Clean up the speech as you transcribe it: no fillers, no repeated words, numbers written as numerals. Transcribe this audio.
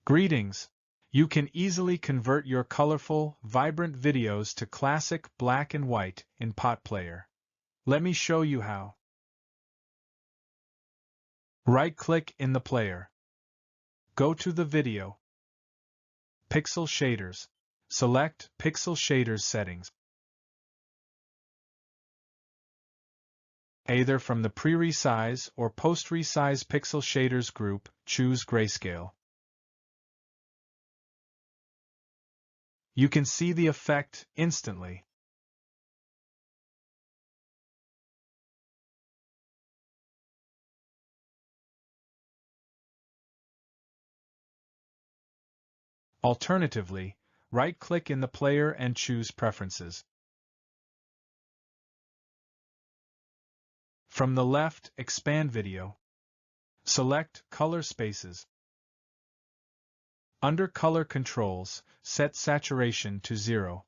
Greetings! You can easily convert your colorful, vibrant videos to classic black and white in PotPlayer. Let me show you how. Right-click in the player. Go to the video. Pixel Shaders. Select Pixel Shaders settings. Either from the pre-resize or post-resize pixel shaders group, choose grayscale. You can see the effect instantly. Alternatively, right-click in the player and choose Preferences. From the left, expand video. Select Color Spaces. Under Color Controls, set Saturation to 0.